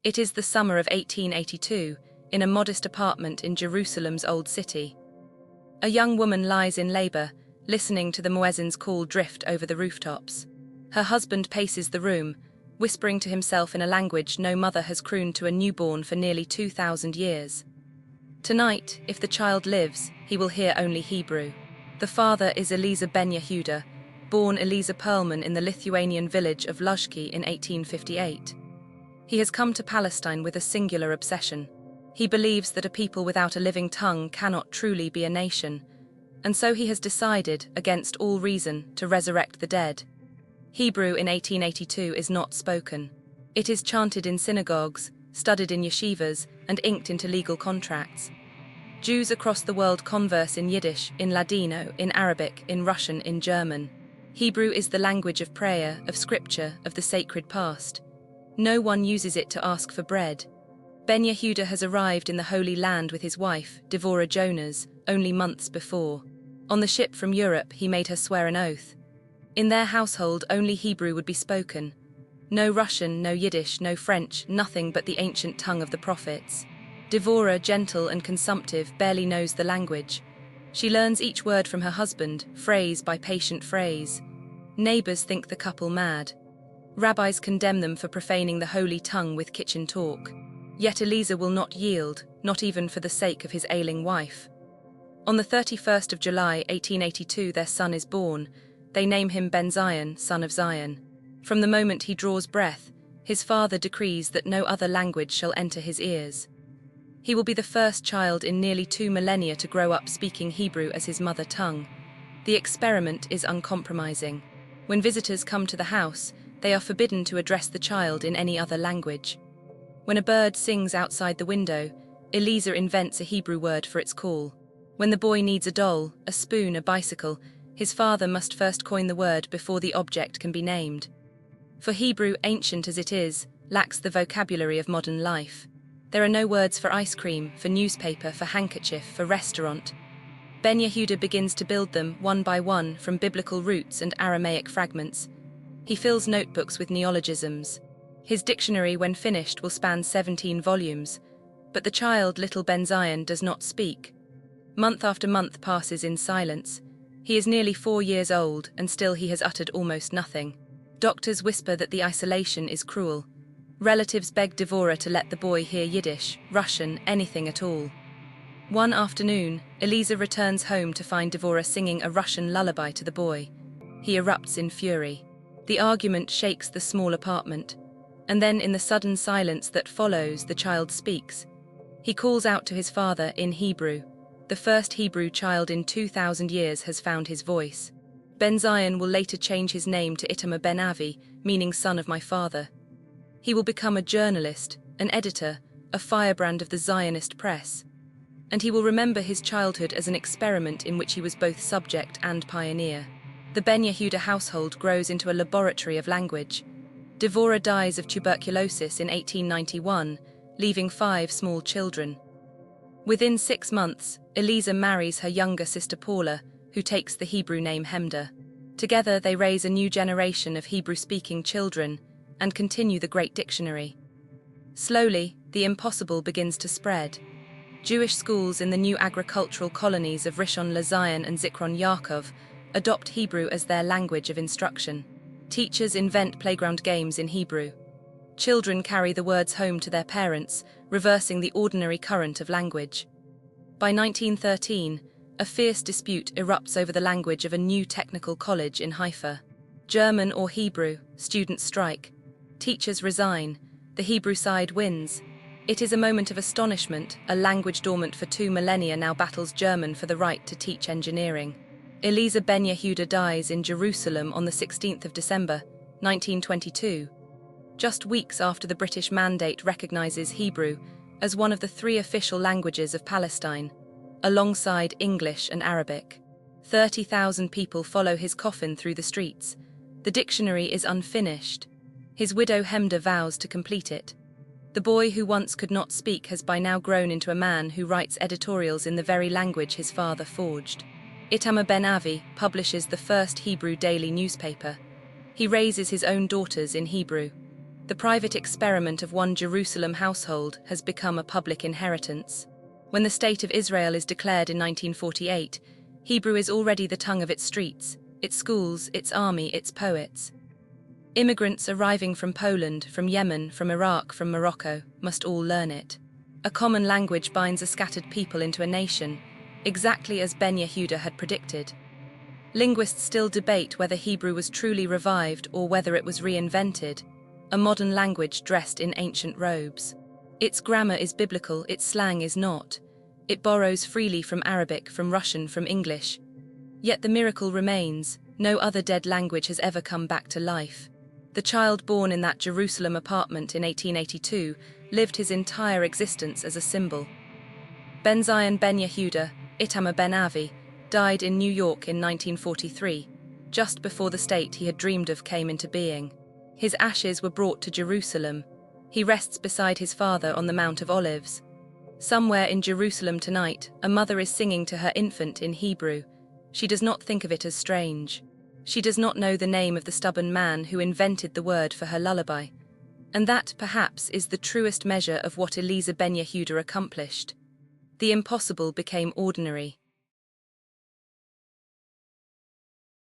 It is the summer of 1882, in a modest apartment in Jerusalem's Old City. A young woman lies in labor, listening to the muezzin's call drift over the rooftops. Her husband paces the room, whispering to himself in a language no mother has crooned to a newborn for nearly 2,000 years. Tonight, if the child lives, he will hear only Hebrew. The father is Eliezer ben Yehuda, born Eliezer Perlman in the Lithuanian village of Luzhki in 1858. He has come to Palestine with a singular obsession. He believes that a people without a living tongue cannot truly be a nation, and so he has decided, against all reason, to resurrect the dead. Hebrew in 1882 is not spoken. It is chanted in synagogues, studied in yeshivas, and inked into legal contracts. Jews across the world converse in Yiddish, in Ladino, in Arabic, in Russian, in German. Hebrew is the language of prayer, of scripture, of the sacred past. No one uses it to ask for bread. Ben Yehuda has arrived in the Holy Land with his wife, Devorah Jonas, only months before. On the ship from Europe, he made her swear an oath. In their household, only Hebrew would be spoken. No Russian, no Yiddish, no French, nothing but the ancient tongue of the prophets. Devorah, gentle and consumptive, barely knows the language. She learns each word from her husband, phrase by patient phrase. Neighbors think the couple mad. Rabbis condemn them for profaning the holy tongue with kitchen talk. Yet Eliezer will not yield, not even for the sake of his ailing wife. On the 31st of July, 1882, their son is born. They name him Ben Zion, son of Zion. From the moment he draws breath, his father decrees that no other language shall enter his ears. He will be the first child in nearly 2 millennia to grow up speaking Hebrew as his mother tongue. The experiment is uncompromising. When visitors come to the house, they are forbidden to address the child in any other language. When a bird sings outside the window, Eliezer invents a Hebrew word for its call. When the boy needs a doll, a spoon, a bicycle, his father must first coin the word before the object can be named. For Hebrew, ancient as it is, lacks the vocabulary of modern life. There are no words for ice cream, for newspaper, for handkerchief, for restaurant. Ben Yehuda begins to build them, one by one, from biblical roots and Aramaic fragments. He fills notebooks with neologisms. His dictionary, when finished, will span 17 volumes. But the child, little Ben Zion, does not speak. Month after month passes in silence. He is nearly 4 years old, and still he has uttered almost nothing. Doctors whisper that the isolation is cruel. Relatives beg Devorah to let the boy hear Yiddish, Russian, anything at all. One afternoon, Eliezer returns home to find Devorah singing a Russian lullaby to the boy. He erupts in fury. The argument shakes the small apartment. And then, in the sudden silence that follows, the child speaks. He calls out to his father in Hebrew. The first Hebrew child in 2,000 years has found his voice. Ben Zion will later change his name to Itamar ben Avi, meaning son of my father. He will become a journalist, an editor, a firebrand of the Zionist press. And he will remember his childhood as an experiment in which he was both subject and pioneer. The Ben Yehuda household grows into a laboratory of language. Devorah dies of tuberculosis in 1891, leaving 5 small children. Within 6 months, Eliezer marries her younger sister Paula, who takes the Hebrew name Hemda. Together they raise a new generation of Hebrew-speaking children and continue the Great Dictionary. Slowly, the impossible begins to spread. Jewish schools in the new agricultural colonies of Rishon LeZion and Zichron Yaakov adopt Hebrew as their language of instruction. Teachers invent playground games in Hebrew. Children carry the words home to their parents, reversing the ordinary current of language. By 1913, a fierce dispute erupts over the language of a new technical college in Haifa. German or Hebrew, students strike. Teachers resign. The Hebrew side wins. It is a moment of astonishment. A language dormant for 2 millennia now battles German for the right to teach engineering. Eliezer ben Yehuda dies in Jerusalem on the 16th of December, 1922, just weeks after the British Mandate recognizes Hebrew as one of the 3 official languages of Palestine, alongside English and Arabic. 30,000 people follow his coffin through the streets. The dictionary is unfinished. His widow Hemda vows to complete it. The boy who once could not speak has by now grown into a man who writes editorials in the very language his father forged. Itamar ben Avi publishes the first Hebrew daily newspaper. He raises his own daughters in Hebrew. The private experiment of one Jerusalem household has become a public inheritance. When the State of Israel is declared in 1948, Hebrew is already the tongue of its streets, its schools, its army, its poets. Immigrants arriving from Poland, from Yemen, from Iraq, from Morocco, must all learn it. A common language binds a scattered people into a nation, exactly as Ben Yehuda had predicted. Linguists still debate whether Hebrew was truly revived or whether it was reinvented, a modern language dressed in ancient robes. Its grammar is biblical, its slang is not. It borrows freely from Arabic, from Russian, from English. Yet the miracle remains. No other dead language has ever come back to life. The child born in that Jerusalem apartment in 1882 lived his entire existence as a symbol. Ben Zion Ben Yehuda, Itamar Ben Avi, died in New York in 1943, just before the state he had dreamed of came into being. His ashes were brought to Jerusalem. He rests beside his father on the Mount of Olives. Somewhere in Jerusalem tonight, a mother is singing to her infant in Hebrew. She does not think of it as strange. She does not know the name of the stubborn man who invented the word for her lullaby. And that, perhaps, is the truest measure of what Eliezer Ben Yehuda accomplished. The impossible became ordinary.